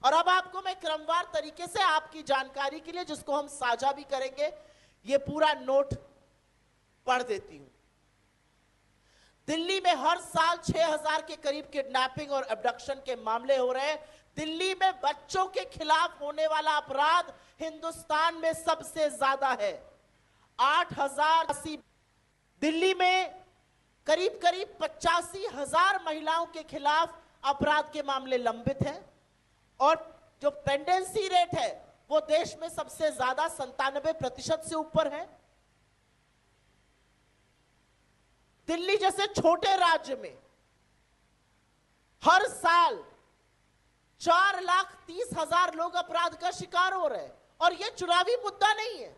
और अब आपको मैं क्रमवार तरीके से आपकी जानकारी के लिए, जिसको हम साझा भी करेंगे, ये पूरा नोट पढ़ देती हूं। दिल्ली में हर साल 6000 के करीब किडनैपिंग और अबडक्शन के मामले हो रहे हैं। दिल्ली में बच्चों के खिलाफ होने वाला अपराध हिंदुस्तान में सबसे ज्यादा है, 8080। दिल्ली में करीब करीब 85,000 महिलाओं के खिलाफ अपराध के मामले लंबित हैं और जो पेंडेंसी रेट है वो देश में सबसे ज्यादा 97% से ऊपर है। दिल्ली जैसे छोटे राज्य में हर साल 4,30,000 लोग अपराध का शिकार हो रहे हैं और यह चुनावी मुद्दा नहीं है।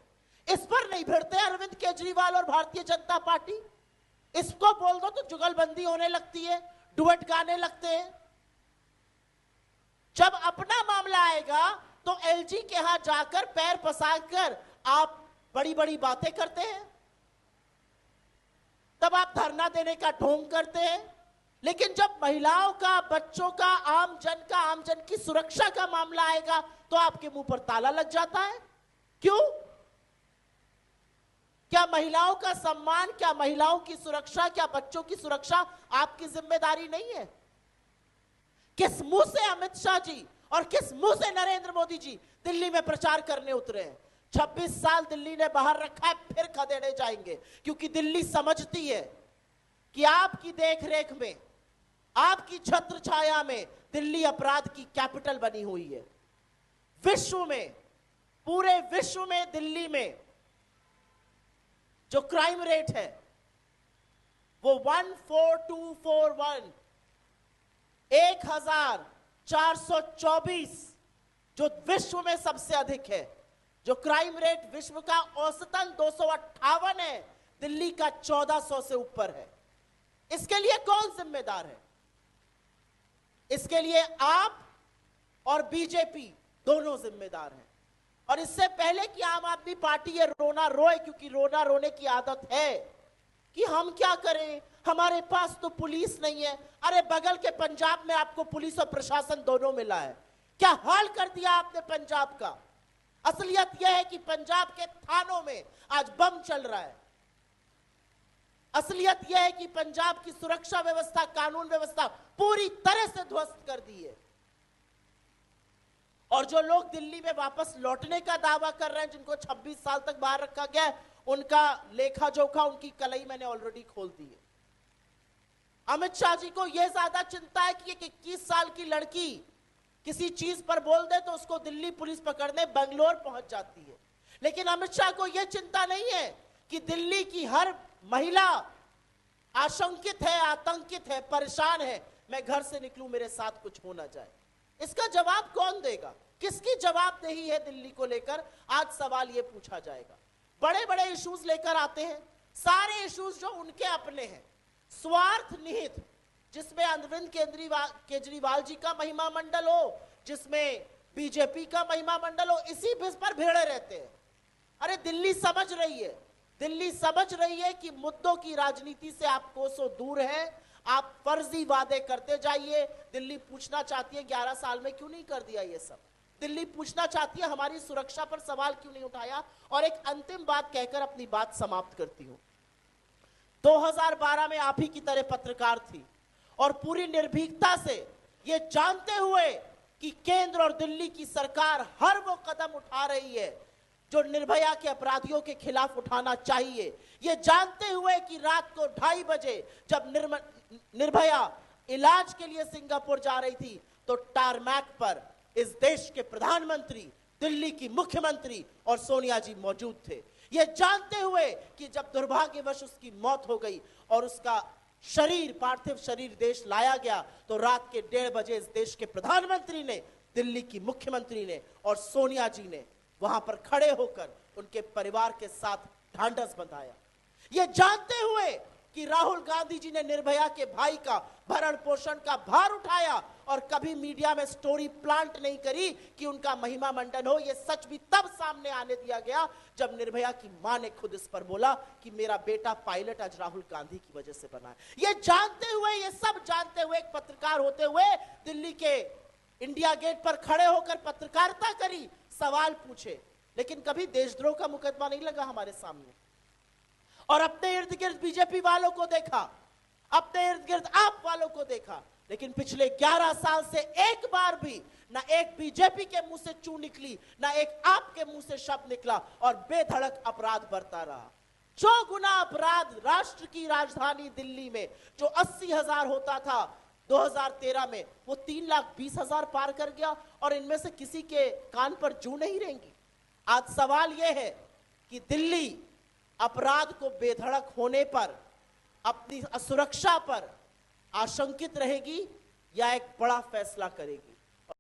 इस पर नहीं भिड़ते अरविंद केजरीवाल और भारतीय जनता पार्टी। इसको बोल दो तो जुगलबंदी होने लगती है, डुएट गाने लगते हैं। जब अपना मामला आएगा तो एलजी के यहां जाकर पैर पसारकर आप बड़ी बड़ी बातें करते हैं, तब आप धरना देने का ढोंग करते हैं। लेकिन जब महिलाओं का, बच्चों का, आम जन की सुरक्षा का मामला आएगा तो आपके मुंह पर ताला लग जाता है। क्यों? क्या महिलाओं का सम्मान, क्या महिलाओं की सुरक्षा, क्या बच्चों की सुरक्षा आपकी जिम्मेदारी नहीं है? किस मुंह से अमित शाह जी और किस मुंह से नरेंद्र मोदी जी दिल्ली में प्रचार करने उतरे हैं? 26 साल दिल्ली ने बाहर रखा है, फिर खदेड़े जाएंगे, क्योंकि दिल्ली समझती है कि आपकी देखरेख में, आपकी छत्र छाया में दिल्ली अपराध की कैपिटल बनी हुई है। विश्व में, पूरे विश्व में दिल्ली में जो क्राइम रेट है वो 14241, 1424, जो विश्व में सबसे अधिक है। जो क्राइम रेट विश्व का औसतन 258 है, दिल्ली का 1400 से ऊपर है। इसके लिए कौन जिम्मेदार है? इसके लिए आप और बीजेपी दोनों जिम्मेदार हैं। और इससे पहले कि आम आदमी पार्टी ये रोना रोए, क्योंकि रोना रोने की आदत है कि हम क्या करें, हमारे पास तो पुलिस नहीं है। अरे बगल के पंजाब में आपको पुलिस और प्रशासन दोनों मिला है। क्या हाल कर दिया आपने पंजाब का। असलियत यह है कि पंजाब के थानों में आज बम चल रहा है। असलियत यह है कि पंजाब की सुरक्षा व्यवस्था, कानून व्यवस्था पूरी तरह से ध्वस्त कर दी है। और जो लोग दिल्ली में वापस लौटने का दावा कर रहे हैं, जिनको 26 साल तक बाहर रखा गया है, उनका लेखा जोखा, उनकी कलई मैंने ऑलरेडी खोल दी है। अमित शाह जी को यह ज्यादा चिंता है कि एक 21 साल की लड़की किसी चीज पर बोल दे तो उसको दिल्ली पुलिस पकड़ने बेंगलोर पहुंच जाती है। लेकिन अमित शाह को यह चिंता नहीं है कि दिल्ली की हर महिला आशंकित है, आतंकित है, परेशान है, मैं घर से निकलूं मेरे साथ कुछ हो ना जाए। इसका जवाब कौन देगा? किसकी जवाबदेही है दिल्ली को लेकर? आज सवाल यह पूछा जाएगा। बड़े बड़े इश्यूज लेकर आते हैं, सारे इश्यूज जो उनके अपने हैं, स्वार्थ निहित, जिसमें अरविंद केजरीवाल जी का महिमा मंडल हो, जिसमें बीजेपी का महिमा मंडल हो, इसी पर भिड़े रहते हैं। अरे दिल्ली समझ रही है, दिल्ली समझ रही है कि मुद्दों की राजनीति से आप कोसों दूर है। आप फर्जी वादे करते जाइए। दिल्ली पूछना चाहती है 11 साल में क्यों नहीं कर दिया ये सब। दिल्ली पूछना चाहती है हमारी सुरक्षा पर सवाल क्यों नहीं उठाया। और एक अंतिम बात कहकर अपनी बात समाप्त करती हूं। 2012 में आप ही की तरह पत्रकार थी और पूरी निर्भीकता से ये जानते हुए कि केंद्र और दिल्ली की सरकार हर वो कदम उठा रही है जो निर्भया के अपराधियों के खिलाफ उठाना चाहिए, ये जानते हुए कि रात को 2:30 बजे जब निर्भया इलाज के लिए सिंगापुर जा रही थी तो टारमैक पर इस देश के प्रधानमंत्री, दिल्ली की मुख्यमंत्री और सोनिया जी मौजूद थे। ये जानते हुए कि जब दुर्भाग्यवश उसकी मौत हो गई और उसका शरीर, पार्थिव शरीर देश लाया गया, तो रात के 1:30 बजे इस देश के प्रधानमंत्री ने, दिल्ली की मुख्यमंत्री ने और सोनिया जी ने वहां पर खड़े होकर उनके परिवार के साथ ढांढस बंधाया। ये जानते हुए कि राहुल गांधी जी ने निर्भया के भाई का भरण पोषण का भार उठाया और कभी मीडिया में स्टोरी प्लांट नहीं करी कि उनका महिमा मंडन हो। यह सच भी तब सामने आने दिया गया जब निर्भया की मां ने खुद इस पर बोला कि मेरा बेटा पायलट आज राहुल गांधी की वजह से बना है। यह जानते हुए, यह सब जानते हुए, एक पत्रकार होते हुए दिल्ली के इंडिया गेट पर खड़े होकर पत्रकारिता करी, सवाल पूछे, लेकिन कभी देशद्रोह का मुकदमा नहीं लगा हमारे सामने। और अपने इर्द गिर्द बीजेपी वालों को देखा, अपने इर्द गिर्द आप वालों को देखा, लेकिन पिछले 11 साल से एक बार भी ना एक बीजेपी के मुंह से चू निकली, ना एक आपके मुंह से शब्द निकला, और बेधड़क अपराध बढ़ता रहा। 100 गुना अपराध राष्ट्र की राजधानी दिल्ली में जो 80,000 होता था 2013 में, वो 3,20,000 पार कर गया, और इनमें से किसी के कान पर जू नहीं रहेंगी। आज सवाल यह है कि दिल्ली अपराध को बेधड़क होने पर, अपनी सुरक्षा पर आशंकित रहेगी या एक बड़ा फैसला करेगी।